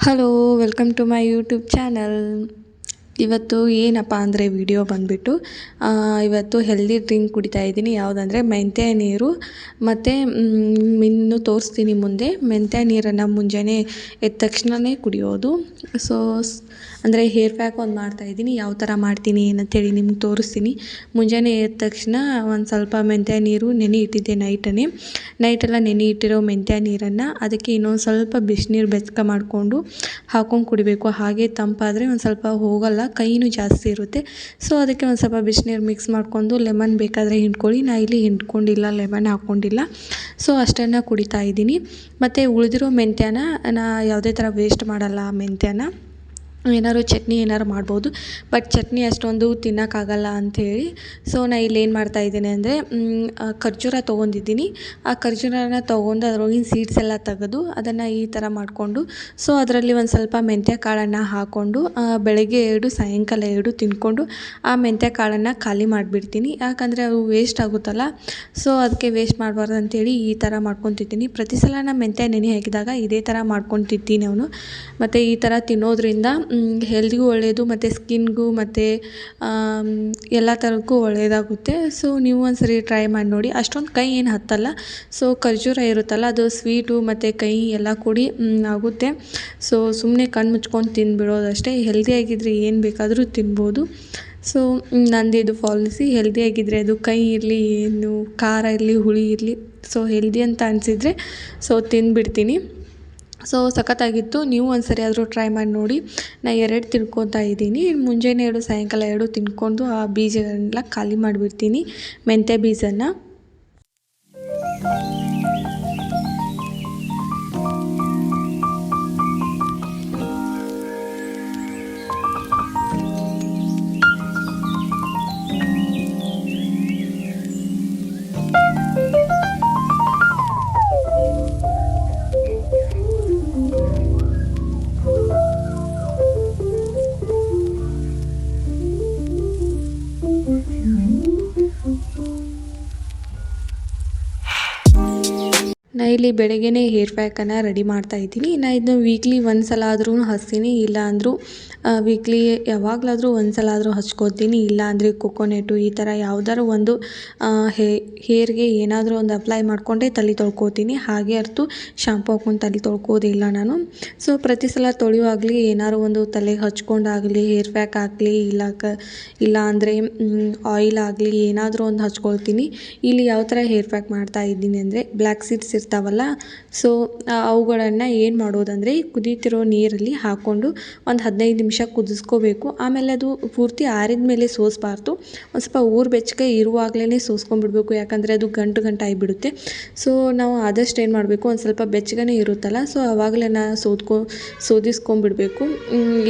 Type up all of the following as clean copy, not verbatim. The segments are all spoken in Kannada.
Hello, welcome to my YouTube channel. ಇವತ್ತು ಏನಪ್ಪ ಅಂದರೆ ವಿಡಿಯೋ ಬಂದುಬಿಟ್ಟು ಇವತ್ತು ಹೆಲ್ದಿ ಡ್ರಿಂಕ್ ಕುಡಿತಾ ಇದ್ದೀನಿ. ಯಾವುದಂದರೆ ಮೆಂತ್ಯ ನೀರು ಮತ್ತು ಇನ್ನು ತೋರಿಸ್ತೀನಿ ಮುಂದೆ. ಮೆಂತ್ಯ ನೀರನ್ನು ಮುಂಜಾನೆ ಎದ್ದ ತಕ್ಷಣವೇ ಕುಡಿಯೋದು. ಸೊ ಅಂದರೆ ಹೇರ್ ಪ್ಯಾಕ್ ಒಂದು ಮಾಡ್ತಾಯಿದ್ದೀನಿ. ಯಾವ ಥರ ಮಾಡ್ತೀನಿ ಏನಂತೇಳಿ ನಿಮ್ಗೆ ತೋರಿಸ್ತೀನಿ. ಮುಂಜಾನೆ ಎದ್ದ ತಕ್ಷಣ ಒಂದು ಸ್ವಲ್ಪ ಮೆಂತ್ಯ ನೀರು ನೆನೆ ಇಟ್ಟಿದ್ದೆ ನೈಟೆಲ್ಲ ನೆನೆ ಇಟ್ಟಿರೋ ಮೆಂತ್ಯ ನೀರನ್ನು ಅದಕ್ಕೆ ಇನ್ನೊಂದು ಸ್ವಲ್ಪ ಬಿಸಿನೀರು ಬೆಚ್ಚಗೆ ಮಾಡಿಕೊಂಡು ಹಾಕ್ಕೊಂಡು ಕುಡಿಬೇಕು. ಹಾಗೆ ತಂಪಾದರೆ ಒಂದು ಸ್ವಲ್ಪ ಹೋಗಲ್ಲ, ಕೈನೂ ಜಾಸ್ತಿ ಇರುತ್ತೆ. ಸೊ ಅದಕ್ಕೆ ಒಂದು ಸ್ವಲ್ಪ ಬಿಸಿನೀರು ಮಿಕ್ಸ್ ಮಾಡ್ಕೊಂಡು ಲೆಮನ್ ಬೇಕಾದರೆ ಹಿಂಡ್ಕೊಳ್ಳಿ. ನಾ ಇಲ್ಲಿ ಹಿಂಡ್ಕೊಂಡಿಲ್ಲ, ಲೆಮನ್ ಹಾಕ್ಕೊಂಡಿಲ್ಲ. ಸೊ ಅಷ್ಟನ್ನು ಕುಡಿತಾ ಇದ್ದೀನಿ. ಮತ್ತು ಉಳಿದಿರೋ ಮೆಂತ್ಯನ ನಾ ಯಾವುದೇ ಥರ ವೇಸ್ಟ್ ಮಾಡಲ್ಲ. ಮೆಂತ್ಯನ ಏನಾದ್ರು ಚಟ್ನಿ ಏನಾದ್ರು ಮಾಡ್ಬೋದು, ಬಟ್ ಚಟ್ನಿ ಅಷ್ಟೊಂದು ತಿನ್ನೋಕ್ಕಾಗಲ್ಲ ಅಂಥೇಳಿ. ಸೊ ನಾ ಇಲ್ಲಿ ಏನು ಮಾಡ್ತಾಯಿದ್ದೀನಿ ಅಂದರೆ ಖರ್ಜೂರ ತೊಗೊಂಡಿದ್ದೀನಿ. ಆ ಖರ್ಜೂರನ ತೊಗೊಂಡು ಅದರೊಳಗಿನ ಸೀಡ್ಸ್ ಎಲ್ಲ ತೆಗೆದು ಅದನ್ನು ಈ ಥರ ಮಾಡಿಕೊಂಡು ಸೊ ಅದರಲ್ಲಿ ಒಂದು ಸ್ವಲ್ಪ ಮೆಂತ್ಯ ಕಾಳನ್ನು ಹಾಕ್ಕೊಂಡು ಬೆಳಗ್ಗೆ 2 ಸಾಯಂಕಾಲ 2 ತಿಂದ್ಕೊಂಡು ಆ ಮೆಂತ್ಯ ಕಾಳನ್ನು ಖಾಲಿ ಮಾಡಿಬಿಡ್ತೀನಿ. ಯಾಕಂದರೆ ಅದು ವೇಸ್ಟ್ ಆಗುತ್ತಲ್ಲ. ಸೊ ಅದಕ್ಕೆ ವೇಸ್ಟ್ ಮಾಡಬಾರ್ದು ಅಂಥೇಳಿ ಈ ಥರ ಮಾಡ್ಕೊತಿದ್ದೀನಿ. ಪ್ರತಿ ಸಲ ನಾನು ಮೆಂತ್ಯ ನೆನೆ ಹಾಕಿದಾಗ ಇದೇ ಥರ ಮಾಡ್ಕೊಂಡು ತಿಂತೀನಿ ಅವನು. ಮತ್ತು ಈ ಥರ ತಿನ್ನೋದ್ರಿಂದ ಹೆಲ್ತ್ಗೂ ಒಳ್ಳೆಯದು ಮತ್ತು ಸ್ಕಿನ್ಗೂ ಮತ್ತು ಎಲ್ಲ ಥರಕ್ಕೂ ಒಳ್ಳೆಯದಾಗುತ್ತೆ. ಸೊ ನೀವು ಒಂದ್ಸರಿ ಟ್ರೈ ಮಾಡಿ ನೋಡಿ. ಅಷ್ಟೊಂದು ಕೈ ಏನು ಹತ್ತಲ್ಲ. ಸೊ ಖರ್ಜೂರ ಇರುತ್ತಲ್ಲ, ಅದು ಸ್ವೀಟು ಮತ್ತು ಕೈ ಎಲ್ಲ ಕೂಡಿ ಆಗುತ್ತೆ. ಸೊ ಸುಮ್ಮನೆ ಕಣ್ಣು ಮುಚ್ಕೊಂಡು ತಿಂದುಬಿಡೋದಷ್ಟೇ. ಹೆಲ್ದಿಯಾಗಿದ್ದರೆ ಏನು ಬೇಕಾದರೂ ತಿನ್ಬೋದು. ಸೊ ನಂದು ಇದು ಪಾಲಿಸಿ. ಹೆಲ್ದಿಯಾಗಿದ್ದರೆ ಅದು ಕೈ ಇರಲಿ, ಏನು ಖಾರ ಇರಲಿ, ಹುಳಿ ಇರಲಿ, ಸೊ ಹೆಲ್ದಿ ಅಂತ ಅನಿಸಿದರೆ ಸೊ ತಿಂದುಬಿಡ್ತೀನಿ. ಸೊ ಸಖತ್ತಾಗಿತ್ತು. ನೀವು ಒಂದು ಸರಿ ಆದರೂ ಟ್ರೈ ಮಾಡಿ ನೋಡಿ. ನಾನು 2 ತಿನ್ಕೊತಾ ಇದ್ದೀನಿ. ಮುಂಜಾನೆ 2 ಸಾಯಂಕಾಲ 2 ತಿನ್ಕೊಂಡು ಆ ಬೀಜಗಳನ್ನೆಲ್ಲ ಖಾಲಿ ಮಾಡಿಬಿಡ್ತೀನಿ, ಮೆಂತ್ಯ ಬೀಜನ. ನಾ ಇಲ್ಲಿ ಬೆಳಗ್ಗೆನೇ ಹೇರ್ ಪ್ಯಾಕನ್ನು ರೆಡಿ ಮಾಡ್ತಾಯಿದ್ದೀನಿ. ನಾನು ಇದನ್ನು ವೀಕ್ಲಿ ಒಂದು ಸಲ ಆದ್ರೂ ಹಚ್ತೀನಿ, ಇಲ್ಲ ಅಂದರೂ ವೀಕ್ಲಿ ಯಾವಾಗಲಾದರೂ ಒಂದು ಸಲ ಆದರೂ ಹಚ್ಕೋತೀನಿ. ಇಲ್ಲ ಅಂದರೆ ಕೊಕೊನೆಟು ಈ ಥರ ಯಾವುದಾದ್ರು ಒಂದು ಹೇರ್ಗೆ ಏನಾದರೂ ಒಂದು ಅಪ್ಲೈ ಮಾಡಿಕೊಂಡೇ ತಲೆ ತೊಳ್ಕೊತೀನಿ. ಹಾಗೆ ಅರ್ತು ಶಾಂಪು ಹಾಕ್ಕೊಂಡು ತಲೆ ತೊಳ್ಕೋದಿಲ್ಲ ನಾನು. ಸೊ ಪ್ರತಿ ಸಲ ತೊಳೆಯುವಾಗಲಿ ಏನಾದ್ರು ಒಂದು ತಲೆಗೆ ಹಚ್ಕೊಂಡಾಗಲಿ, ಹೇರ್ ಪ್ಯಾಕ್ ಆಗಲಿ, ಇಲ್ಲ ಅಂದರೆ ಆಯಿಲ್ ಆಗಲಿ ಏನಾದರೂ ಒಂದು ಹಚ್ಕೊಳ್ತೀನಿ. ಇಲ್ಲಿ ಯಾವ ಥರ ಹೇರ್ ಪ್ಯಾಕ್ ಮಾಡ್ತಾ ಇದ್ದೀನಿ ಅಂದರೆ ಬ್ಲ್ಯಾಕ್ ಸೀಡ್ಸ್ ಇರ್ತಾವಲ್ಲ, ಸೊ ಅವುಗಳನ್ನು ಏನು ಮಾಡೋದಂದರೆ ಕುದೀತಿರೋ ನೀರಲ್ಲಿ ಹಾಕ್ಕೊಂಡು ಒಂದು 15 ನಿಮಿಷ ಕುದಿಸ್ಕೋಬೇಕು. ಆಮೇಲೆ ಅದು ಪೂರ್ತಿ ಆರಿದ ಮೇಲೆ ಸೋಸಬಾರ್ದು. ಒಂದು ಸ್ವಲ್ಪ ಊರು ಬೆಚ್ಚಗೆ ಇರುವಾಗಲೇ ಸೋಸ್ಕೊಂಡ್ಬಿಡ್ಬೇಕು. ಯಾಕಂದರೆ ಅದು ಗಂಟು ಆಗಿಬಿಡುತ್ತೆ. ಸೊ ನಾವು ಆದಷ್ಟು ಏನು ಮಾಡಬೇಕು, ಒಂದು ಸ್ವಲ್ಪ ಬೆಚ್ಚಗೇ ಇರುತ್ತಲ್ಲ, ಸೊ ಆವಾಗಲೇ ಸೋದಿಸ್ಕೊಂಡ್ಬಿಡ್ಬೇಕು.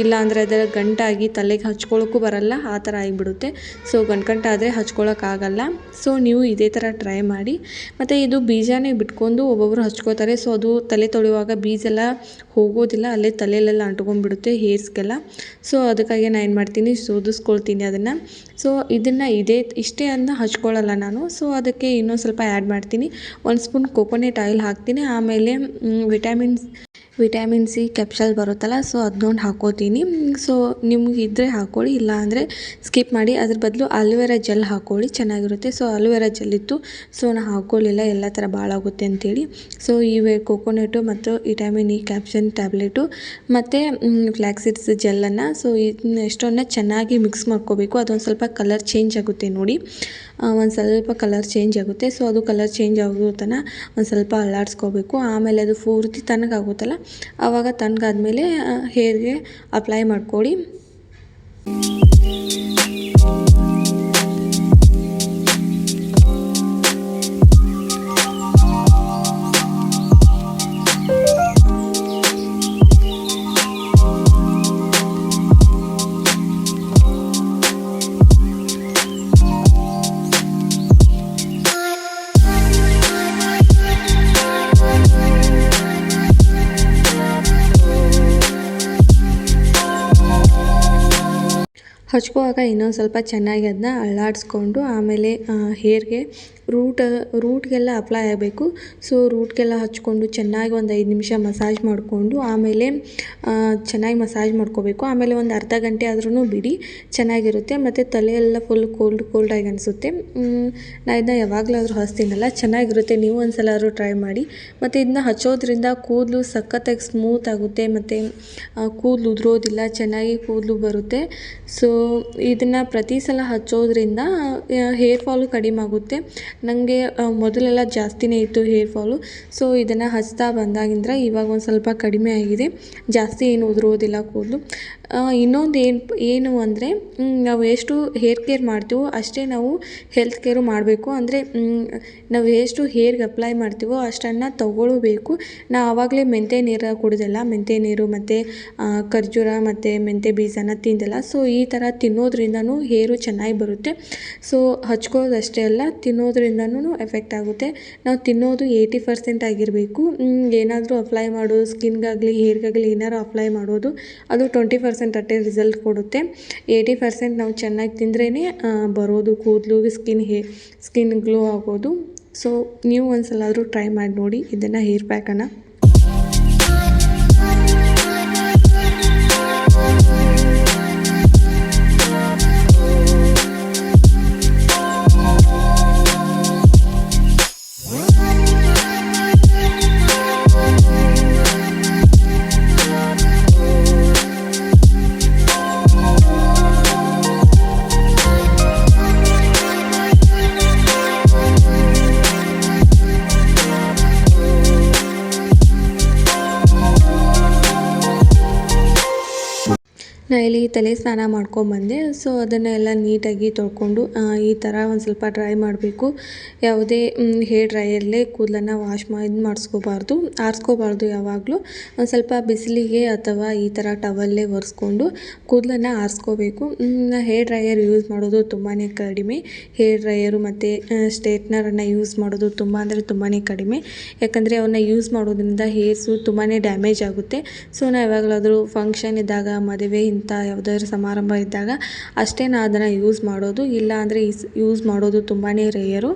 ಇಲ್ಲ ಅಂದರೆ ಅದರ ಗಂಟಾಗಿ ತಲೆಗೆ ಹಚ್ಕೊಳ್ಳೋಕ್ಕೂ ಬರಲ್ಲ, ಆ ಥರ ಆಗಿಬಿಡುತ್ತೆ. ಸೊ ಗಂಟಾದರೆ ಹಚ್ಕೊಳ್ಳೋಕ್ಕಾಗಲ್ಲ. ಸೊ ನೀವು ಇದೇ ಥರ ಟ್ರೈ ಮಾಡಿ. ಮತ್ತು ಇದು ಬೀಜನೇ ಬಿಟ್ಕೊಂಡು ಒಬ್ಬೊಬ್ಬರು ಹಚ್ಕೋತಾರೆ. ಸೊ ಅದು ತಲೆ ತೊಳೆಯುವಾಗ ಬೀಜೆಲ್ಲ ಹೋಗೋದಿಲ್ಲ, ಅಲ್ಲೇ ತಲೆಯಲ್ಲೆಲ್ಲ ಅಂಟ್ಕೊಂಡ್ಬಿಡುತ್ತೆ ಹೇರ್ಸ್ಗೆಲ್ಲ. ಸೊ ಅದಕ್ಕಾಗಿ ನಾನು ಏನು ಮಾಡ್ತೀನಿ, ಸೋದಿಸ್ಕೊಳ್ತೀನಿ ಅದನ್ನು. ಸೊ ಇದನ್ನು ಇಷ್ಟೇ ಅನ್ನ ಹಚ್ಕೊಳ್ಳಲ್ಲ ನಾನು. ಸೊ ಅದಕ್ಕೆ ಇನ್ನೊಂದು ಸ್ವಲ್ಪ ಆ್ಯಡ್ ಮಾಡ್ತೀನಿ. 1 ಸ್ಪೂನ್ ಕೊಕೊನೆಟ್ ಆಯಿಲ್ ಹಾಕ್ತೀನಿ. ಆಮೇಲೆ ವಿಟಮಿನ್ ಸಿ ಕ್ಯಾಪ್ಸಲ್ ಬರುತ್ತಲ್ಲ, ಸೊ ಅದನ್ನೊಂದು ಹಾಕ್ಕೋತೀನಿ. ಸೊ ನಿಮ್ಗೆ ಇದ್ದರೆ ಹಾಕ್ಕೊಳ್ಳಿ, ಇಲ್ಲ ಅಂದರೆ ಸ್ಕಿಪ್ ಮಾಡಿ. ಅದ್ರ ಬದಲು ಆಲೋವೆರಾ ಜೆಲ್ ಹಾಕ್ಕೊಳ್ಳಿ, ಚೆನ್ನಾಗಿರುತ್ತೆ. ಸೊ ಆಲೋವೆರಾ ಜೆಲ್ ಇತ್ತು, ಸೊ ನಾನು ಹಾಕ್ಕೊಳ್ಳಿಲ್ಲ, ಎಲ್ಲ ಥರ ಭಾಳಾಗುತ್ತೆ ಅಂತೇಳಿ. ಸೊ ಇವೆ ಕೊಕೊನೆಟು ಮತ್ತು ವಿಟಮಿನ್ ಇ ಕ್ಯಾಪ್ಸನ್ ಟ್ಯಾಬ್ಲೆಟು ಮತ್ತು ಫ್ಲ್ಯಾಕ್ಸ್ ಸೀಡ್ಸ್ ಜೆಲ್ಲನ್ನು ಸೊ ಇದನ್ನ ಎಷ್ಟೊಂದು ಚೆನ್ನಾಗಿ ಮಿಕ್ಸ್ ಮಾಡ್ಕೋಬೇಕು. ಅದೊಂದು ಸ್ವಲ್ಪ ಕಲರ್ ಚೇಂಜ್ ಆಗುತ್ತೆ ನೋಡಿ, ಒಂದು ಸ್ವಲ್ಪ ಕಲರ್ ಚೇಂಜ್ ಆಗುತ್ತೆ. ಸೊ ಅದು ಕಲರ್ ಚೇಂಜ್ ಆಗೋ ತನಕ ಒಂದು ಸ್ವಲ್ಪ ಅಲ್ಲಾಡಿಸ್ಕೋಬೇಕು. ಆಮೇಲೆ ಅದು ಪೂರ್ತಿ ತಣ್ಣಗಾಗುತ್ತಲ್ಲ, ಆವಾಗ ತಣ್ಣಗಾದ್ಮೇಲೆ ಹೇರ್ಗೆ ಅಪ್ಲೈ ಮಾಡ್ಕೊಳ್ಳಿ. ಹಚ್ಕೋವಾಗ ಇನ್ನೊಂದು ಸ್ವಲ್ಪ ಚೆನ್ನಾಗಿ ಅದನ್ನ ಅಲ್ಲಾಡಿಸ್ಕೊಂಡು ಆಮೇಲೆ ಹೇರ್ಗೆ ರೂಟ್ಗೆಲ್ಲ ಅಪ್ಲೈ ಆಗಬೇಕು. ಸೊ ರೂಟ್ಗೆಲ್ಲ ಹಚ್ಕೊಂಡು ಚೆನ್ನಾಗಿ ಒಂದು 5 ನಿಮಿಷ ಮಸಾಜ್ ಮಾಡಿಕೊಂಡು ಆಮೇಲೆ ಚೆನ್ನಾಗಿ ಮಸಾಜ್ ಮಾಡ್ಕೋಬೇಕು. ಆಮೇಲೆ ಒಂದು ಅರ್ಧ ಗಂಟೆ ಆದ್ರೂ ಬಿಡಿ, ಚೆನ್ನಾಗಿರುತ್ತೆ. ಮತ್ತು ತಲೆಯೆಲ್ಲ ಫುಲ್ ಕೋಲ್ಡಾಗಿ ಅನಿಸುತ್ತೆ. ನಾನು ಇದನ್ನ ಯಾವಾಗಲಾದರೂ ಹಚ್ತೀನಲ್ಲ, ಚೆನ್ನಾಗಿರುತ್ತೆ. ನೀವು ಒಂದು ಸಲ ಆದರೂ ಟ್ರೈ ಮಾಡಿ. ಮತ್ತು ಇದನ್ನ ಹಚ್ಚೋದ್ರಿಂದ ಕೂದಲು ಸಖತ್ತಾಗಿ ಸ್ಮೂತ್ ಆಗುತ್ತೆ ಮತ್ತು ಕೂದಲು ಉದುರೋದಿಲ್ಲ, ಚೆನ್ನಾಗಿ ಕೂದಲು ಬರುತ್ತೆ. ಸೊ ಇದನ್ನು ಪ್ರತಿ ಸಲ ಹಚ್ಚೋದ್ರಿಂದ ಹೇರ್ ಫಾಲು ಕಡಿಮೆ ಆಗುತ್ತೆ. ನನಗೆ ಮೊದಲೆಲ್ಲ ಜಾಸ್ತಿನೇ ಇತ್ತು ಹೇರ್ ಫಾಲು. ಸೊ ಇದನ್ನು ಹಚ್ತಾ ಬಂದಾಗಿಂದ ಇವಾಗ ಒಂದು ಸ್ವಲ್ಪ ಕಡಿಮೆ ಆಗಿದೆ, ಜಾಸ್ತಿ ಏನು ಉದುರೋದಿಲ್ಲ ಕೂದಲು. ಇನ್ನೊಂದು ಏನು ಅಂದರೆ ನಾವು ಎಷ್ಟು ಹೇರ್ ಕೇರ್ ಮಾಡ್ತೀವೋ ಅಷ್ಟೇ ನಾವು ಹೆಲ್ತ್ ಕೇರು ಮಾಡಬೇಕು. ಅಂದರೆ ನಾವು ಎಷ್ಟು ಹೇರ್ಗೆ ಅಪ್ಲೈ ಮಾಡ್ತೀವೋ ಅಷ್ಟನ್ನು ತಗೊಳ್ಳಬೇಕು. ನಾವು ಆವಾಗಲೇ ಮೆಂತ್ಯ ನೀರು ಕುಡಿದಲ್ಲ, ಮೆಂತ್ಯ ನೀರು ಮತ್ತು ಖರ್ಜೂರ ಮತ್ತು ಮೆಂತ್ಯ ಬೀಜನ ತಿಂದಲ್ಲ. ಸೊ ಈ ಥರ ತಿನ್ನೋದ್ರಿಂದನೂ ಹೇರು ಚೆನ್ನಾಗಿ ಬರುತ್ತೆ. ಸೊ ಹಚ್ಕೊಳ್ಳೋದಷ್ಟೇ ಅಲ್ಲ, ತಿನ್ನೋದ್ರಿಂದನೂ ಎಫೆಕ್ಟ್ ಆಗುತ್ತೆ. ನಾವು ತಿನ್ನೋದು 80% ಆಗಿರಬೇಕು. ಏನಾದರೂ ಅಪ್ಲೈ ಮಾಡೋದು ಸ್ಕಿನ್ಗಾಗಲಿ ಹೇರ್ಗಾಗಲಿ ಏನಾರು ಅಪ್ಲೈ ಮಾಡೋದು ಅದು 20% ಅಷ್ಟೇ ರಿಸಲ್ಟ್ ಕೊಡುತ್ತೆ. 80% ನಾವು ಚೆನ್ನಾಗಿ ತಿಂದ್ರೇ ಬರೋದು ಕೂದಲು, ಸ್ಕಿನ್ ಗ್ಲೋ ಆಗೋದು. ಸೊ ನೀವು ಒಂದು ಸಲ ಆದರೂ ಟ್ರೈ ಮಾಡಿ ನೋಡಿ ಇದನ್ನು, ಹೇರ್ ಪ್ಯಾಕನ್ನು. ನಾನು ಇಲ್ಲಿ ತಲೆ ಸ್ನಾನ ಮಾಡ್ಕೊಂಬಂದೆ. ಸೊ ಅದನ್ನೆಲ್ಲ ನೀಟಾಗಿ ತೊಳ್ಕೊಂಡು ಈ ಥರ ಒಂದು ಸ್ವಲ್ಪ ಡ್ರೈ ಮಾಡಬೇಕು. ಯಾವುದೇ ಹೇರ್ ಡ್ರೈಯಲ್ಲೇ ಕೂದಲನ್ನು ವಾಶ್ ಆರಿಸ್ಕೋಬಾರ್ದು. ಯಾವಾಗಲೂ ಒಂದು ಸ್ವಲ್ಪ ಬಿಸಿಲಿಗೆ ಅಥವಾ ಈ ಥರ ಟವಲ್ಲೇ ಒರೆಸ್ಕೊಂಡು ಕೂದಲನ್ನು ಆರಿಸ್ಕೋಬೇಕು. ಹೇರ್ ಡ್ರೈಯರ್ ಯೂಸ್ ಮಾಡೋದು ತುಂಬಾ ಕಡಿಮೆ. ಹೇರ್ ಡ್ರೈಯರು ಮತ್ತು ಸ್ಟ್ರೇಟ್ನರನ್ನು ಯೂಸ್ ಮಾಡೋದು ತುಂಬ ಅಂದರೆ ತುಂಬಾ ಕಡಿಮೆ. ಯಾಕಂದರೆ ಅವನ್ನ ಯೂಸ್ ಮಾಡೋದ್ರಿಂದ ಹೇರ್ಸು ತುಂಬಾ ಡ್ಯಾಮೇಜ್ ಆಗುತ್ತೆ. ಸೊ ನಾವು ಯಾವಾಗಲಾದರೂ ಫಂಕ್ಷನ್ ಇದ್ದಾಗ, ಮದುವೆ ಇಂಥ ಯಾವುದಾದ್ರು ಸಮಾರಂಭ ಇದ್ದಾಗ ಅಷ್ಟೇ ನಾನು ಅದನ್ನು ಯೂಸ್ ಮಾಡೋದು. ಇಲ್ಲ ಅಂದರೆ ಯೂಸ್ ಮಾಡೋದು ತುಂಬಾ ರೇಯರು.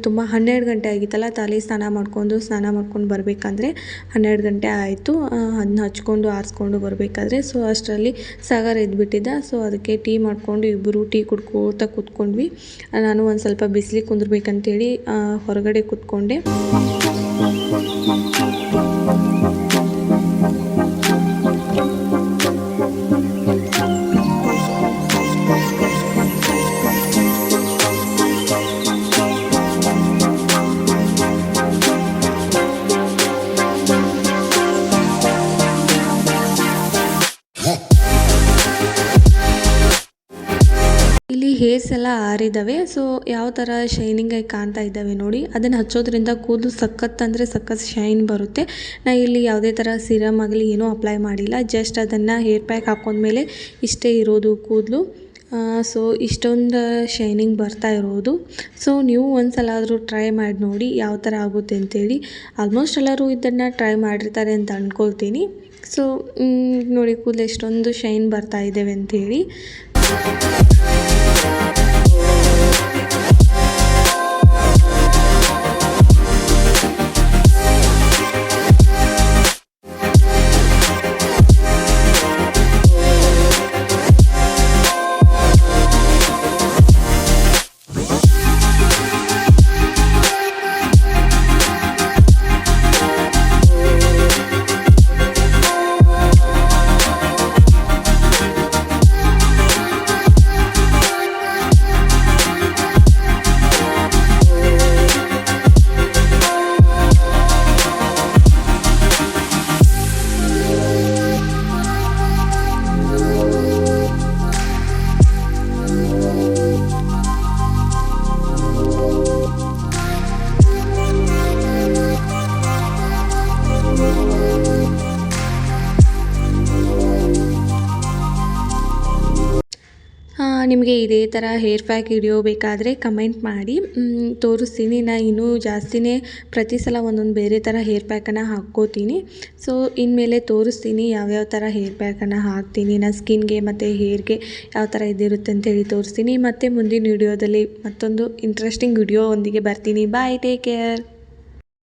ತುಂಬ 12 ಗಂಟೆ ಆಗಿತ್ತಲ್ಲ, ತಲೆ ಸ್ನಾನ ಮಾಡ್ಕೊಂಡು ಬರಬೇಕಂದ್ರೆ 12 ಗಂಟೆ ಆಯಿತು. ಅದನ್ನ ಹಚ್ಕೊಂಡು ಆರಿಸ್ಕೊಂಡು ಬರಬೇಕಾದ್ರೆ. ಸೊ ಅಷ್ಟರಲ್ಲಿ ಸಾಗರ್ ಎದ್ಬಿಟ್ಟಿದ್ದ. ಸೊ ಅದಕ್ಕೆ ಟೀ ಮಾಡಿಕೊಂಡು ಇಬ್ಬರು ಟೀ ಕುಡ್ಕೋತಾ ಕೂತ್ಕೊಂಡ್ವಿ. ನಾನು ಒಂದು ಸ್ವಲ್ಪ ಬಿಸಿಲಿಗೆ ಕುಂದ್ರಬೇಕಂತೇಳಿ ಹೊರಗಡೆ ಕೂತ್ಕೊಂಡೆ. ಇಲ್ಲಿ ಹೇರ್ಸ್ ಎಲ್ಲ ಆರಿದ್ದಾವೆ. ಸೊ ಯಾವ ಥರ ಶೈನಿಂಗಾಗಿ ಕಾಣ್ತಾ ಇದ್ದಾವೆ ನೋಡಿ. ಅದನ್ನು ಹಚ್ಚೋದ್ರಿಂದ ಕೂದಲು ಸಖತ್ ಶೈನ್ ಬರುತ್ತೆ. ನಾನು ಇಲ್ಲಿ ಯಾವುದೇ ಥರ ಸಿರಮ್ ಆಗಲಿ ಏನೂ ಅಪ್ಲೈ ಮಾಡಿಲ್ಲ. ಜಸ್ಟ್ ಅದನ್ನು ಹೇರ್ ಪ್ಯಾಕ್ ಹಾಕೊಂಡ್ಮೇಲೆ ಇಷ್ಟೇ ಇರೋದು ಕೂದಲು. ಸೊ ಇಷ್ಟೊಂದು ಶೈನಿಂಗ್ ಬರ್ತಾ ಇರೋದು. ಸೊ ನೀವು ಒಂದು ಸಲ ಆದರೂ ಟ್ರೈ ಮಾಡಿ ನೋಡಿ ಯಾವ ಥರ ಆಗುತ್ತೆ ಅಂತೇಳಿ. ಆಲ್ಮೋಸ್ಟ್ ಎಲ್ಲರೂ ಇದನ್ನು ಟ್ರೈ ಮಾಡಿರ್ತಾರೆ ಅಂತ ಅಂದ್ಕೊಳ್ತೀನಿ. ಸೊ ನೋಡಿ ಕೂದಲು ಎಷ್ಟೊಂದು ಶೈನ್ ಬರ್ತಾ ಇದ್ದೇವೆ ಅಂಥೇಳಿ. ನಿಮಗೆ ಇದೇ ಥರ ಹೇರ್ ಪ್ಯಾಕ್ ವಿಡಿಯೋ ಬೇಕಾದರೆ ಕಮೆಂಟ್ ಮಾಡಿ, ತೋರಿಸ್ತೀನಿ. ನಾನು ಇನ್ನೂ ಜಾಸ್ತಿನೇ ಪ್ರತಿ ಸಲ ಒಂದೊಂದು ಬೇರೆ ಥರ ಹೇರ್ ಪ್ಯಾಕನ್ನು ಹಾಕ್ಕೋತೀನಿ. ಸೊ ಇನ್ಮೇಲೆ ತೋರಿಸ್ತೀನಿ ಯಾವ್ಯಾವ ಥರ ಹೇರ್ ಪ್ಯಾಕನ್ನು ಹಾಕ್ತೀನಿ, ನಾನು ಸ್ಕಿನ್ಗೆ ಮತ್ತು ಹೇರ್ಗೆ ಯಾವ ಥರ ಇದಿರುತ್ತೆ ಅಂತೇಳಿ ತೋರಿಸ್ತೀನಿ. ಮತ್ತು ಮುಂದಿನ ವಿಡಿಯೋದಲ್ಲಿ ಮತ್ತೊಂದು ಇಂಟ್ರೆಸ್ಟಿಂಗ್ ವಿಡಿಯೋ ಒಂದಿಗೆ ಬರ್ತೀನಿ. ಬಾಯ್, ಟೇಕ್ ಕೇರ್.